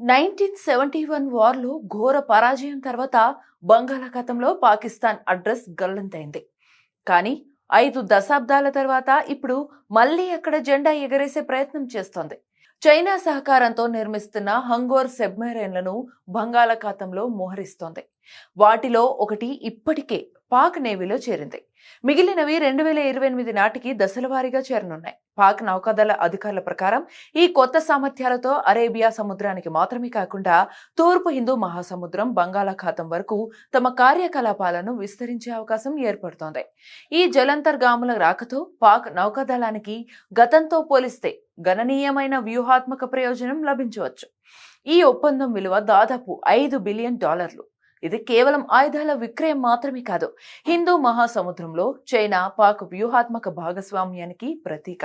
1971 వార్లో ఘోర పరాజయం తర్వాత బంగాళాఖాతంలో పాకిస్తాన్ అడ్రస్ గల్లంతైంది. కానీ 5 దశాబ్దాల తర్వాత ఇప్పుడు మళ్లీ అక్కడ జెండా ఎగరేసే ప్రయత్నం చేస్తోంది. చైనా సహకారంతో నిర్మిస్తున్న హంగోర్ సబ్మెరైన్లను బంగాళాఖాతంలో మోహరిస్తోంది. వాటిలో ఒకటి ఇప్పటికే పాక్ నేవీలో చేరింది. మిగిలినవి 2028 నాటికి దశలవారీగా చేరనున్నాయి. పాక్ నౌకాదళ అధికారుల ప్రకారం ఈ కొత్త సామర్థ్యాలతో అరేబియా సముద్రానికి మాత్రమే కాకుండా తూర్పు హిందూ మహాసముద్రం, బంగాళాఖాతం వరకు తమ కార్యకలాపాలను విస్తరించే అవకాశం ఏర్పడుతోంది. ఈ జలంతర్గాముల రాకతో పాక్ నౌకాదళానికి గతంతో పోలిస్తే గణనీయమైన వ్యూహాత్మక ప్రయోజనం లభించవచ్చు. ఈ ఒప్పందం విలువ దాదాపు $5 బిలియన్. ఇది కేవలం ఆయుధాల విక్రయం మాత్రమే కాదు, హిందూ మహాసముద్రంలో చైనా పాక్ వ్యూహాత్మక భాగస్వామ్యానికి ప్రతీక.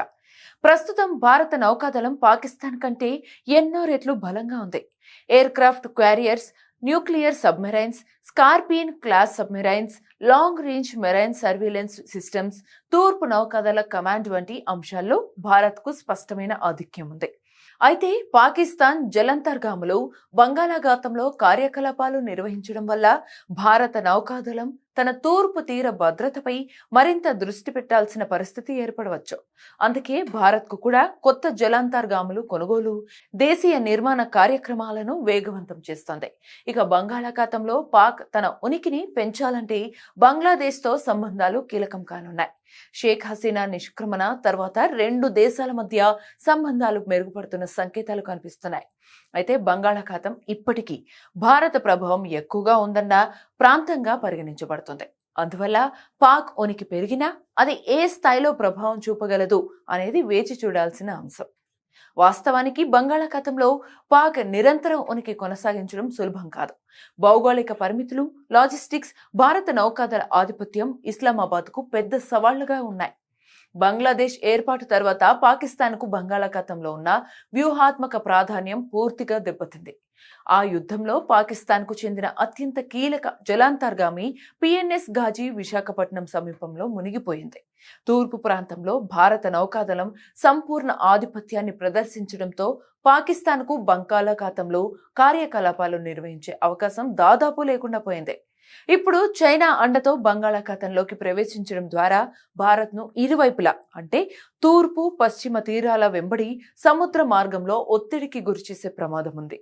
ప్రస్తుతం భారత నౌకాదళం పాకిస్తాన్ కంటే ఎన్నో రెట్లు బలంగా ఉంది. Aircraft carriers, nuclear submarines, Scorpion class submarines, long range marine surveillance systems, తూర్పు నౌకాదళ కమాండ్ వంటి అంశాల్లో భారత్కు స్పష్టమైన ఆధిక్యం ఉంది. అయితే పాకిస్తాన్ జలంతర్గాములు బంగాళాఖాతంలో కార్యకలాపాలు నిర్వహించడం వల్ల భారత నౌకాదళం తన తూర్పు తీర భద్రతపై మరింత దృష్టి పెట్టాల్సిన పరిస్థితి ఏర్పడవచ్చు. అందుకే భారత్కు కూడా కొత్త జలాంతర్గాములు కొనుగోలు, దేశీయ నిర్మాణ కార్యక్రమాలను వేగవంతం చేస్తోంది. ఇక బంగాళాఖాతంలో పాక్ తన ఉనికిని పెంచాలంటే బంగ్లాదేశ్తో సంబంధాలు కీలకం కానున్నాయి. షేక్ హసీనా నిష్క్రమణ తర్వాత 2 దేశాల మధ్య సంబంధాలు మెరుగుపడుతున్న సంకేతాలు కనిపిస్తున్నాయి. అయితే బంగాళాఖాతం ఇప్పటికీ భారత ప్రభావం ఎక్కువగా ఉందన్న ప్రాంతంగా పరిగణించబడుతుంది. అందువల్ల పాక్ ఉనికి పెరిగినా అది ఏ స్థాయిలో ప్రభావం చూపగలదు అనేది వేచి చూడాల్సిన అంశం. వాస్తవానికి బంగాళాఖాతంలో పాక్ నిరంతరం ఉనికి కొనసాగించడం సులభం కాదు. భౌగోళిక పరిమితులు, లాజిస్టిక్స్, భారత నౌకాదళ ఆధిపత్యం ఇస్లామాబాద్కు పెద్ద సవాళ్లుగా ఉన్నాయి. బంగ్లాదేశ్ ఏర్పాటు తర్వాత పాకిస్తాన్కు బంగాళాఖాతంలో ఉన్న వ్యూహాత్మక ప్రాధాన్యం పూర్తిగా దెబ్బతింది. ఆ యుద్ధంలో పాకిస్తాన్కు చెందిన అత్యంత కీలక జలాంతర్గామి పిఎన్ఎస్ ఘాజీ విశాఖపట్నం సమీపంలో మునిగిపోయింది. తూర్పు ప్రాంతంలో భారత నౌకాదళం సంపూర్ణ ఆధిపత్యాన్ని ప్రదర్శించడంతో పాకిస్తాన్కు బంగాళాఖాతంలో కార్యకలాపాలు నిర్వహించే అవకాశం దాదాపు లేకుండా పోయింది. ఇప్పుడు చైనా అండతో బంగాళాఖాతంలోకి ప్రవేశించడం ద్వారా భారత్ను ఇరువైపులా అంటే తూర్పు, పశ్చిమ తీరాల వెంబడి సముద్ర మార్గంలో ఒత్తిడికి గురిచేసే ప్రమాదం ఉంది.